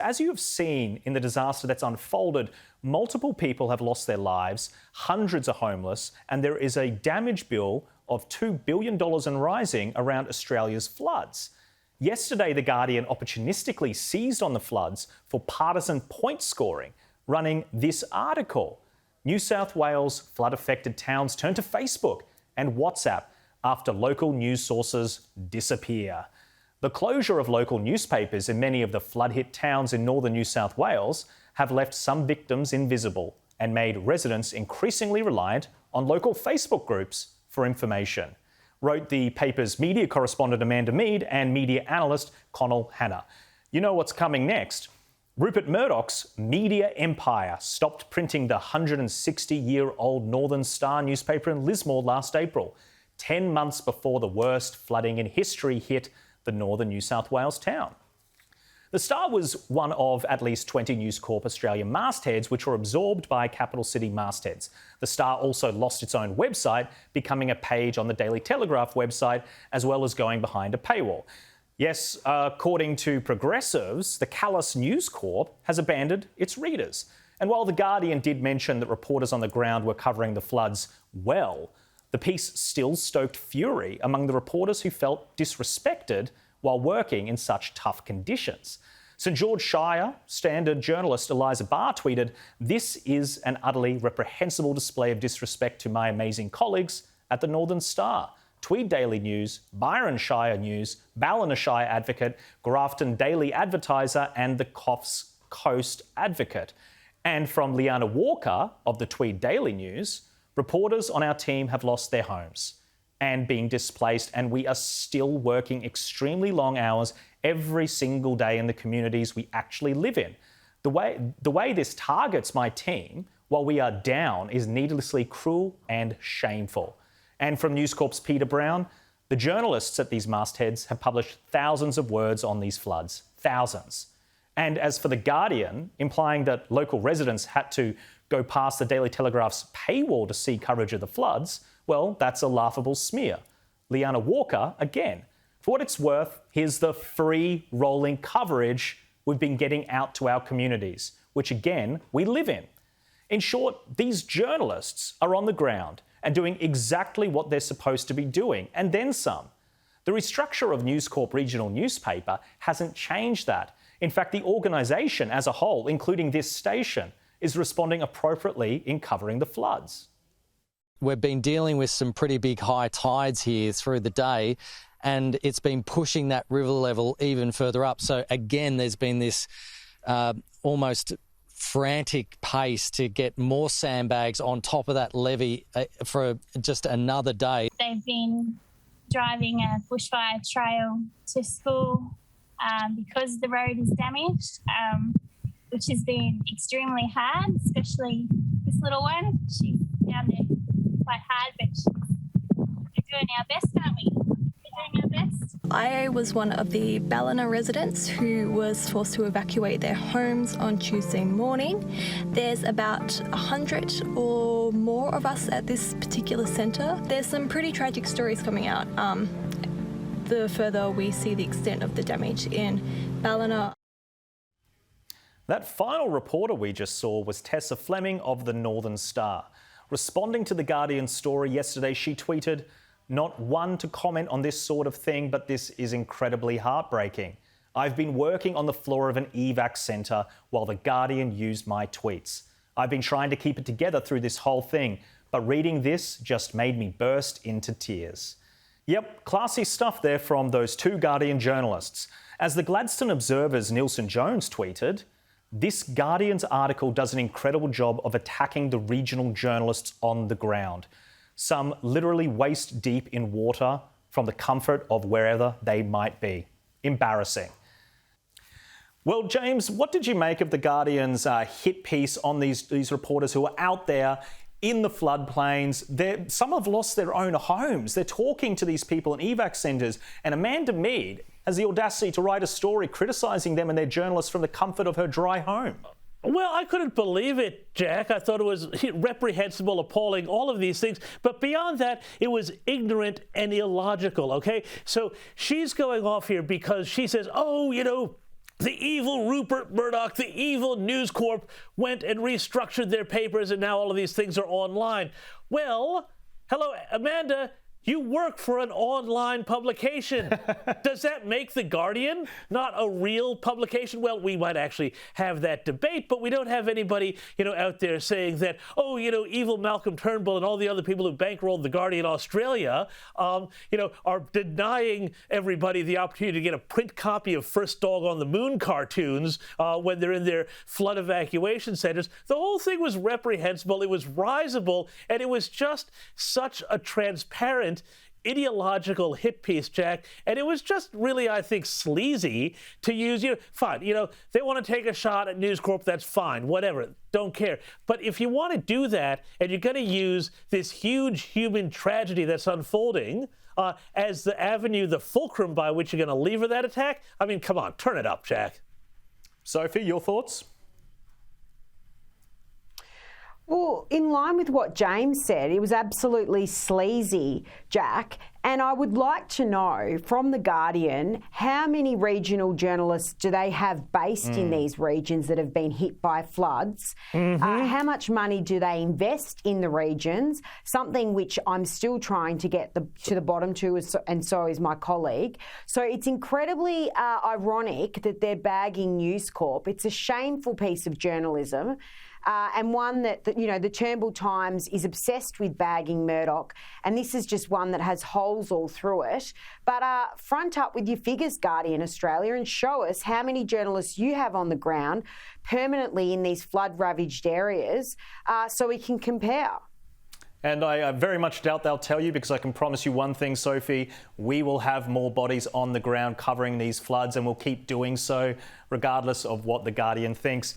As you have seen in the disaster that's unfolded, multiple people have lost their lives, hundreds are homeless, and there is a damage bill of $2 billion and rising around Australia's floods. Yesterday, The Guardian opportunistically seized on the floods for partisan point scoring, running this article. New South Wales flood-affected towns turn to Facebook and WhatsApp after local news sources disappear. The closure of local newspapers in many of the flood-hit towns in northern New South Wales have left some victims invisible and made residents increasingly reliant on local Facebook groups for information, wrote the paper's media correspondent Amanda Mead and media analyst Connell Hanna. You know what's coming next? Rupert Murdoch's media empire stopped printing the 160-year-old Northern Star newspaper in Lismore last April, 10 months before the worst flooding in history hit the northern New South Wales town. The Star was one of at least 20 News Corp Australia mastheads which were absorbed by capital city mastheads. The Star also lost its own website, becoming a page on the Daily Telegraph website, as well as going behind a paywall. Yes, according to progressives, the callous News Corp has abandoned its readers. And while The Guardian did mention that reporters on the ground were covering the floods well, the piece still stoked fury among the reporters who felt disrespected while working in such tough conditions. St George Shire Standard journalist Eliza Barr tweeted, "This is an utterly reprehensible display of disrespect to my amazing colleagues at the Northern Star, Tweed Daily News, Byron Shire News, Ballina Shire Advocate, Grafton Daily Advertiser and the Coffs Coast Advocate." And from Liana Walker of the Tweed Daily News, "Reporters on our team have lost their homes and being displaced, and we are still working extremely long hours every single day in the communities we actually live in. The way this targets my team while we are down is needlessly cruel and shameful." And from News Corp's Peter Brown, "The journalists at these mastheads have published thousands of words on these floods, thousands." And as for The Guardian, implying that local residents had to go past the Daily Telegraph's paywall to see coverage of the floods, well, that's a laughable smear. Liana Walker, again. For what it's worth, here's the free rolling coverage we've been getting out to our communities, which again, we live in. In short, these journalists are on the ground and doing exactly what they're supposed to be doing, and then some. The restructure of News Corp regional newspaper hasn't changed that. In fact, the organisation as a whole, including this station, is responding appropriately in covering the floods. We've been dealing with some pretty big high tides here through the day, and it's been pushing that river level even further up. So again, there's been this almost frantic pace to get more sandbags on top of that levee for just another day. They've been driving a bushfire trail to school because the road is damaged, which has been extremely hard, especially this little one. She's found it quite hard, but we're doing our best, aren't we? We're doing our best. I was one of the Ballina residents who was forced to evacuate their homes on Tuesday morning. There's about 100 or more of us at this particular centre. There's some pretty tragic stories coming out. The further we see the extent of the damage in Ballina. That final reporter we just saw was Tessa Fleming of the Northern Star. Responding to The Guardian's story yesterday, she tweeted, "Not one to comment on this sort of thing, but this is incredibly heartbreaking. I've been working on the floor of an evac centre while The Guardian used my tweets. I've been trying to keep it together through this whole thing, but reading this just made me burst into tears." Yep, classy stuff there from those two Guardian journalists. As the Gladstone Observer's Nielsen Jones tweeted, "This Guardian's article does an incredible job of attacking the regional journalists on the ground. Some literally waist deep in water from the comfort of wherever they might be. Embarrassing." Well, James, what did you make of The Guardian's hit piece on these reporters who are out there in the floodplains? Some have lost their own homes. They're talking to these people in evac centres, and Amanda Mead has the audacity to write a story criticising them and their journalists from the comfort of her dry home. Well, I couldn't believe it, Jack. I thought it was reprehensible, appalling, all of these things. But beyond that, it was ignorant and illogical, okay? So she's going off here because she says, oh, you know, the evil Rupert Murdoch, the evil News Corp went and restructured their papers, and now all of these things are online. Well, hello, Amanda. You work for an online publication. Does that make The Guardian not a real publication? Well, we might actually have that debate, but we don't have anybody, out there saying that, oh, evil Malcolm Turnbull and all the other people who bankrolled The Guardian Australia, are denying everybody the opportunity to get a print copy of First Dog on the Moon cartoons when they're in their flood evacuation centers. The whole thing was reprehensible. It was risible, and it was just such a transparent ideological hit piece, Jack, and it was just really, I think, sleazy to use. Fine, they want to take a shot at News Corp, that's fine, whatever, don't care. But if you want to do that and you're going to use this huge human tragedy that's unfolding as the avenue, the fulcrum by which you're going to lever that attack, I mean, come on, turn it up, Jack. Sophie, your thoughts? Well, in line with what James said, it was absolutely sleazy, Jack. And I would like to know from The Guardian, how many regional journalists do they have based in these regions that have been hit by floods? How much money do they invest in the regions? Something which I'm still trying to get to the bottom to, and so is my colleague. So it's incredibly ironic that they're bagging News Corp. It's a shameful piece of journalism. And one that, the Turnbull Times is obsessed with bagging Murdoch, and this is just one that has holes all through it. But front up with your figures, Guardian Australia, and show us how many journalists you have on the ground permanently in these flood-ravaged areas so we can compare. And I very much doubt they'll tell you, because I can promise you one thing, Sophie, we will have more bodies on the ground covering these floods, and we'll keep doing so regardless of what The Guardian thinks.